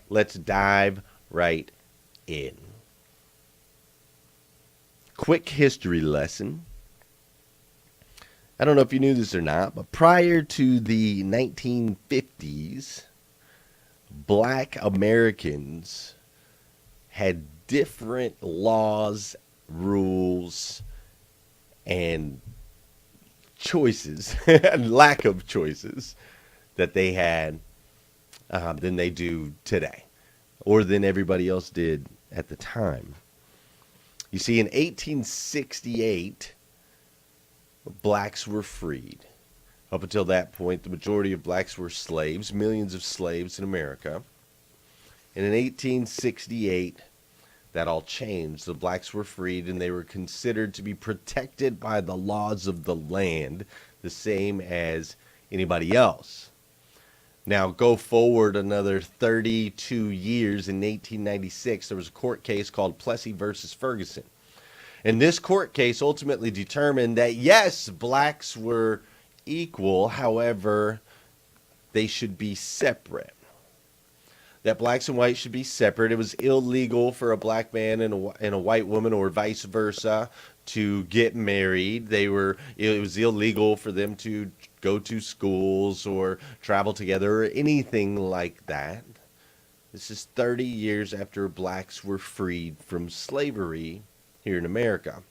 let's dive right in. Quick history lesson. I don't know if you knew this or not, but prior to the 1950s, black Americans had different laws, rules, and choices, lack of choices that they had than they do today, or than everybody else did at the time. You see, in 1868, blacks were freed. Up until that point, the majority of blacks were slaves, millions of slaves in America. And in 1868, that all changed. The blacks were freed and they were considered to be protected by the laws of the land, the same as anybody else. Now, go forward another 32 years. In 1896, there was a court case called Plessy versus Ferguson. And this court case ultimately determined that, yes, blacks were equal, however, they should be separate. That blacks and whites should be separate. It was illegal for a black man and a white woman, or vice versa, to get married. It was illegal for them to go to schools or travel together or anything like that. This is 30 years after blacks were freed from slavery here in America.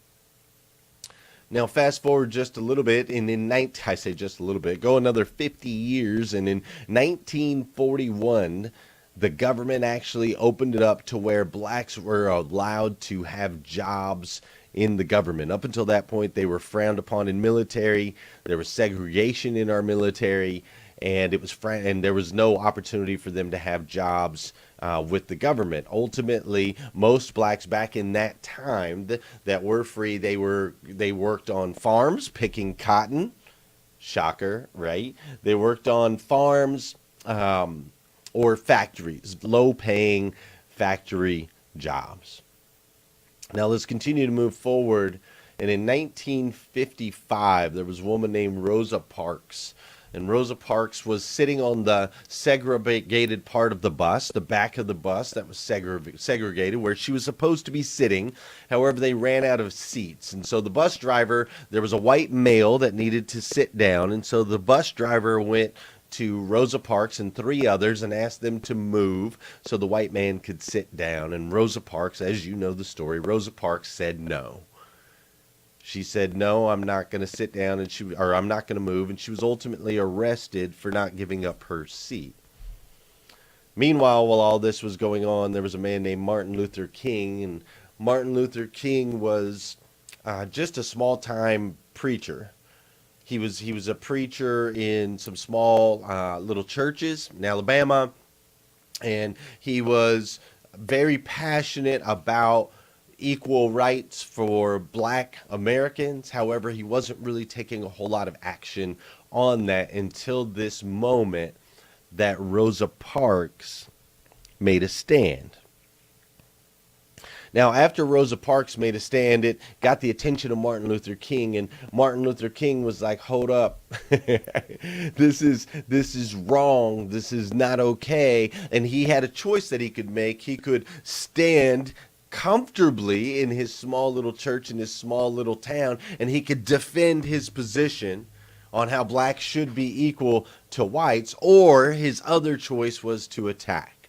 Now, fast forward just a little bit, and I say just a little bit, go another 50 years, and in 1941, the government actually opened it up to where blacks were allowed to have jobs in the government. Up until that point, they were frowned upon in military. There was segregation in our military, and there was no opportunity for them to have jobs with the government. Ultimately, most blacks back in that time that were free, they worked on farms picking cotton. Shocker, right? They worked on farms or factories, low-paying factory jobs. Now let's continue to move forward. And in 1955, there was a woman named Rosa Parks. And Rosa Parks was sitting on the segregated part of the bus, the back of the bus that was segregated, where she was supposed to be sitting. However, they ran out of seats. And so the bus driver, there was a white male that needed to sit down. And so the bus driver went to Rosa Parks and three others and asked them to move so the white man could sit down. And Rosa Parks, as you know the story, Rosa Parks said no. She said, no, I'm not going to sit down, I'm not going to move, and she was ultimately arrested for not giving up her seat. Meanwhile, while all this was going on, there was a man named Martin Luther King, and Martin Luther King was just a small-time preacher. He was a preacher in some small little churches in Alabama, and he was very passionate about equal rights for black Americans. However, he wasn't really taking a whole lot of action on that until this moment that Rosa Parks made a stand. Now, after Rosa Parks made a stand, it got the attention of Martin Luther King, and Martin Luther King was like, hold up, this is wrong, this is not okay, and he had a choice that he could make. He could stand comfortably in his small little church, in his small little town, and he could defend his position on how blacks should be equal to whites, or his other choice was to attack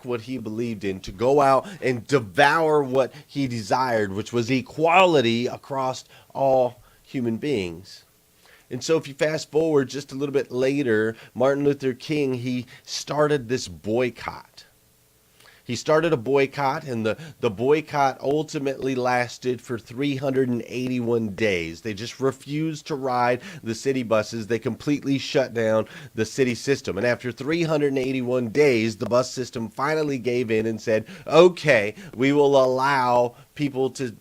what he believed in, to go out and devour what he desired, which was equality across all human beings. And so if you fast forward just a little bit later, Martin Luther King, he started this boycott. He started a boycott, and the boycott ultimately lasted for 381 days. They just refused to ride the city buses. They completely shut down the city system. And after 381 days, the bus system finally gave in and said, okay, we will allow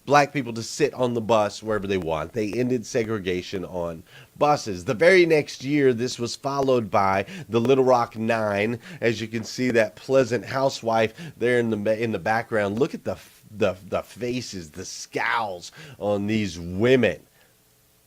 black people to sit on the bus wherever they want. They ended segregation on buses. The very next year, this was followed by the Little Rock Nine. As you can see, that pleasant housewife there in the background. Look at the faces, the scowls on these women.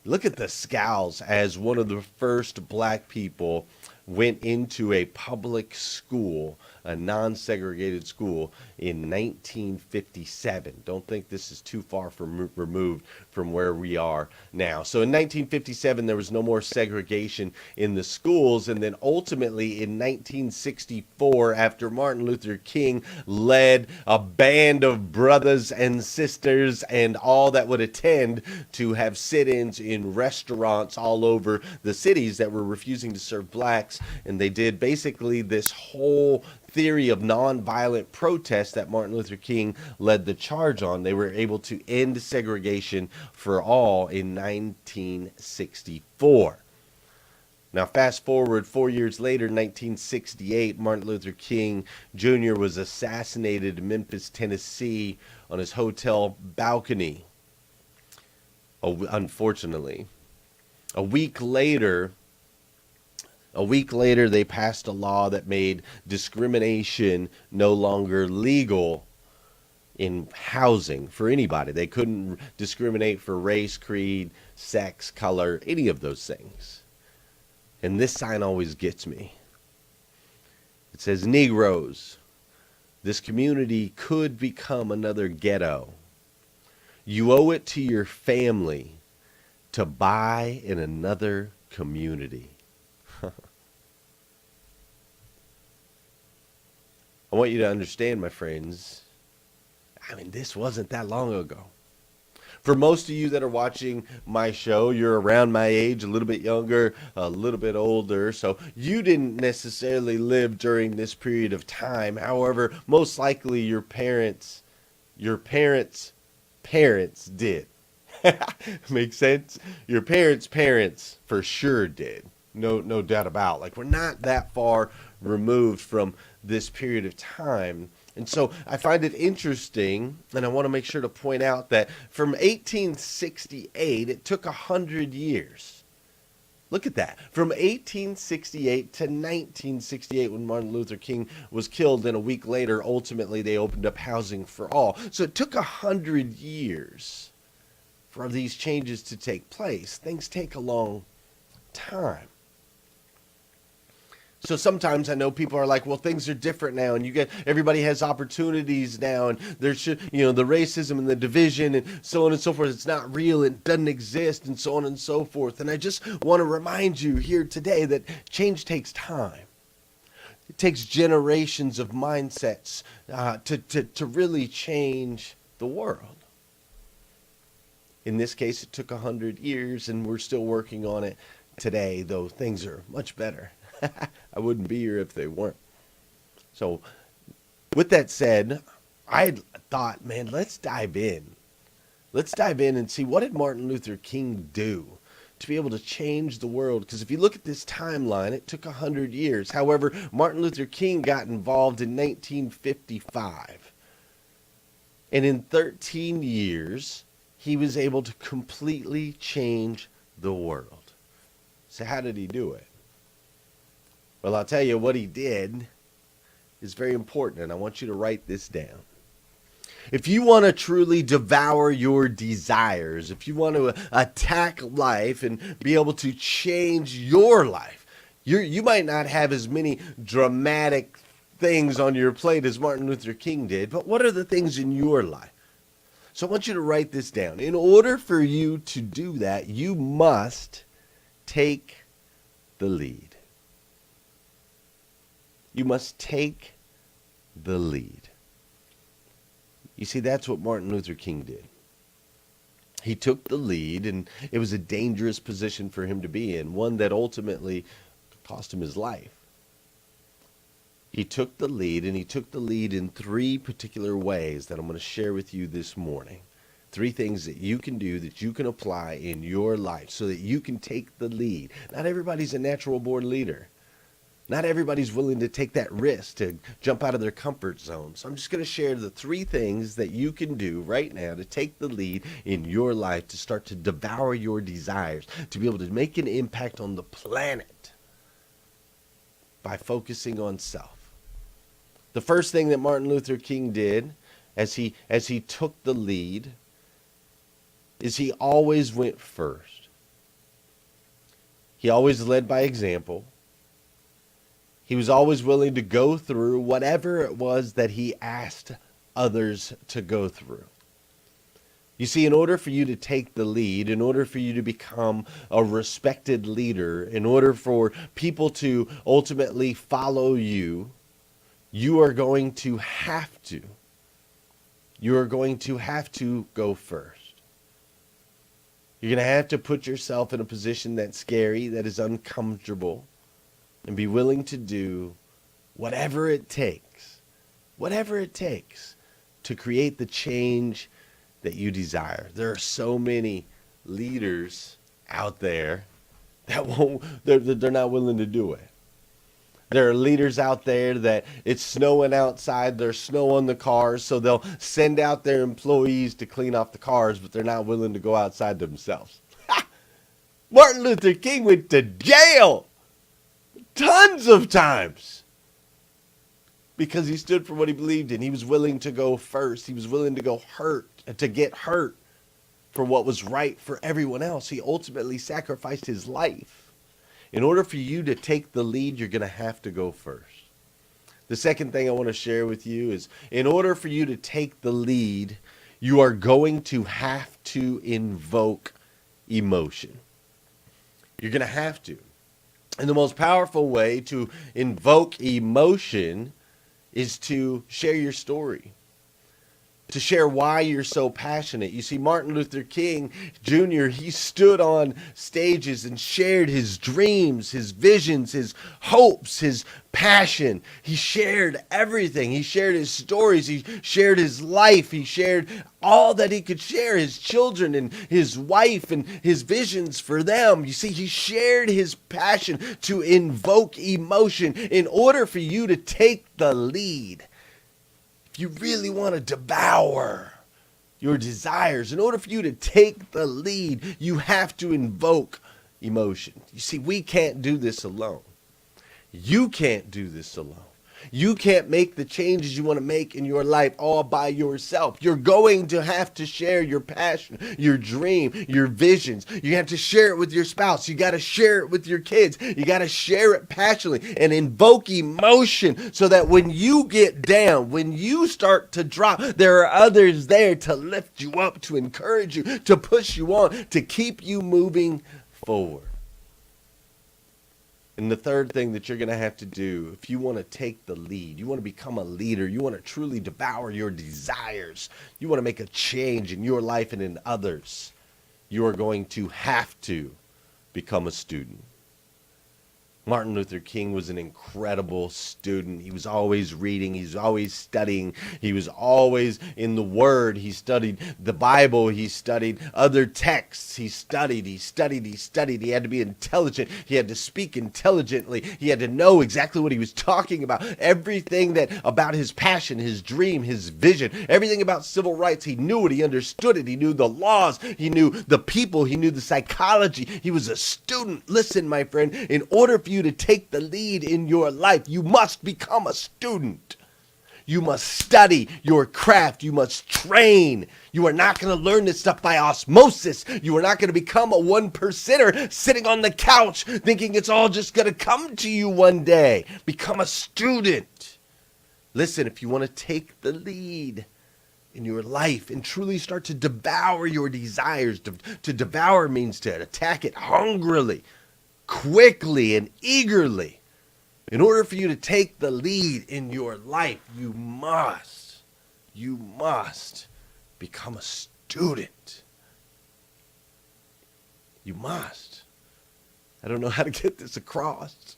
Look at the scowls as one of the first black people went into a public school, a non-segregated school, in 1957. Don't think this is too far removed from where we are now. So in 1957, there was no more segregation in the schools. And then ultimately in 1964, after Martin Luther King led a band of brothers and sisters and all that would attend to have sit-ins in restaurants all over the cities that were refusing to serve blacks. And they did basically this whole theory of nonviolent protest that Martin Luther King led the charge on. They were able to end segregation for all in 1964. Now, fast forward 4 years later, 1968, Martin Luther King Jr. was assassinated in Memphis, Tennessee, on his hotel balcony. Unfortunately, a week later, they passed a law that made discrimination no longer legal in housing for anybody. They couldn't discriminate for race, creed, sex, color, any of those things. And this sign always gets me. It says, Negroes, this community could become another ghetto. You owe it to your family to buy in another community. I want you to understand, my friends, this wasn't that long ago. For most of you that are watching my show, you're around my age, a little bit younger, a little bit older, so you didn't necessarily live during this period of time. However, most likely your parents' parents did. Make sense? Your parents for sure did. No doubt about. Like, we're not that far removed from this period of time. And so I find it interesting, and I want to make sure to point out that from 1868, it took 100 years. Look at that. From 1868 to 1968, when Martin Luther King was killed, and a week later, ultimately, they opened up housing for all. So it took 100 years for these changes to take place. Things take a long time. So sometimes I know people are like, well, things are different now, and everybody has opportunities now, and the racism and the division and so on and so forth, it's not real, it doesn't exist, and so on and so forth. And I just want to remind you here today that change takes time. It takes generations of mindsets to really change the world. In this case, it took 100 years, and we're still working on it today, though things are much better. I wouldn't be here if they weren't. So with that said, I thought, man, let's dive in. Let's dive in and see, what did Martin Luther King do to be able to change the world? Because if you look at this timeline, it took 100 years. However, Martin Luther King got involved in 1955. And in 13 years, he was able to completely change the world. So how did he do it? Well, I'll tell you what he did is very important, and I want you to write this down. If you want to truly devour your desires, if you want to attack life and be able to change your life, you might not have as many dramatic things on your plate as Martin Luther King did, but what are the things in your life? So I want you to write this down. In order for you to do that, you must take the lead. You must take the lead. You see, that's what Martin Luther King did. He took the lead, and it was a dangerous position for him to be in, one that ultimately cost him his life. He took the lead, and he took the lead in three particular ways that I'm going to share with you this morning. Three things that you can do, that you can apply in your life so that you can take the lead. Not everybody's a natural born leader. Not everybody's willing to take that risk to jump out of their comfort zone. So I'm just going to share the three things that you can do right now to take the lead in your life, to start to devour your desires, to be able to make an impact on the planet by focusing on self. The first thing that Martin Luther King did as he took the lead is he always went first. He always led by example. He was always willing to go through whatever it was that he asked others to go through. You see, in order for you to take the lead, in order for you to become a respected leader, in order for people to ultimately follow you, you are going to have to. You are going to have to go first. You're going to have to put yourself in a position that's scary, that is uncomfortable, and be willing to do whatever it takes to create the change that you desire. There are so many leaders out there that they're not willing to do it. There are leaders out there that it's snowing outside, there's snow on the cars, so they'll send out their employees to clean off the cars, but they're not willing to go outside themselves. Martin Luther King went to jail tons of times because he stood for what he believed in. He was willing to go first. He was willing to get hurt for what was right for everyone else. He ultimately sacrificed his life. In order for you to take the lead, you're going to have to go first. The second thing I want to share with you is, in order for you to take the lead, you are going to have to invoke emotion. You're going to have to. And the most powerful way to invoke emotion is to share your story, to share why you're so passionate. You see, Martin Luther King Jr., he stood on stages and shared his dreams, his visions, his hopes, his passion. He shared everything. He shared his stories. He shared his life. He shared all that he could share, his children and his wife and his visions for them. You see, he shared his passion to invoke emotion in order for you to take the lead. If you really want to devour your desires, in order for you to take the lead, you have to invoke emotion. You see, we can't do this alone. You can't do this alone. You can't make the changes you want to make in your life all by yourself. You're going to have to share your passion, your dream, your visions. You have to share it with your spouse. You got to share it with your kids. You got to share it passionately and invoke emotion so that when you get down, when you start to drop, there are others there to lift you up, to encourage you, to push you on, to keep you moving forward. And the third thing that you're going to have to do, if you want to take the lead, you want to become a leader, you want to truly devour your desires, you want to make a change in your life and in others, you are going to have to become a student. Martin Luther King was an incredible student. He was always reading. He was always studying. He was always in the Word. He studied the Bible. He studied other texts. He studied. He had to be intelligent. He had to speak intelligently. He had to know exactly what he was talking about. Everything that about his passion, his dream, his vision, everything about civil rights, he knew it. He understood it. He knew the laws. He knew the people. He knew the psychology. He was a student. Listen, my friend, in order for you to take the lead in your life, you must become a student. You must study your craft. You must train. You are not going to learn this stuff by osmosis. You are not going to become a 1%er sitting on the couch thinking it's all just going to come to you one day. Become a student. Listen, if you want to take the lead in your life and truly start to devour your desires, to devour means to attack it hungrily, quickly and eagerly. In order for you to take the lead in your life, you must become a student. You must. I don't know how to get this across.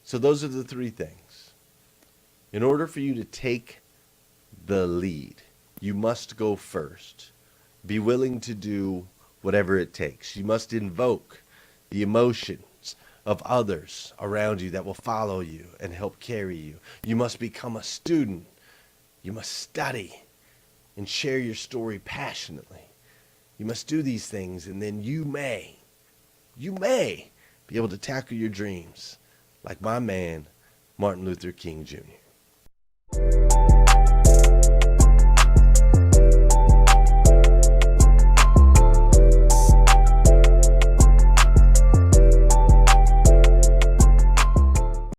So those are the three things. In order for you to take the lead, you must go first. Be willing to do whatever it takes. You must invoke the emotions of others around you that will follow you and help carry you. You must become a student. You must study and share your story passionately. You must do these things, and then you may be able to tackle your dreams like my man, Martin Luther King Jr.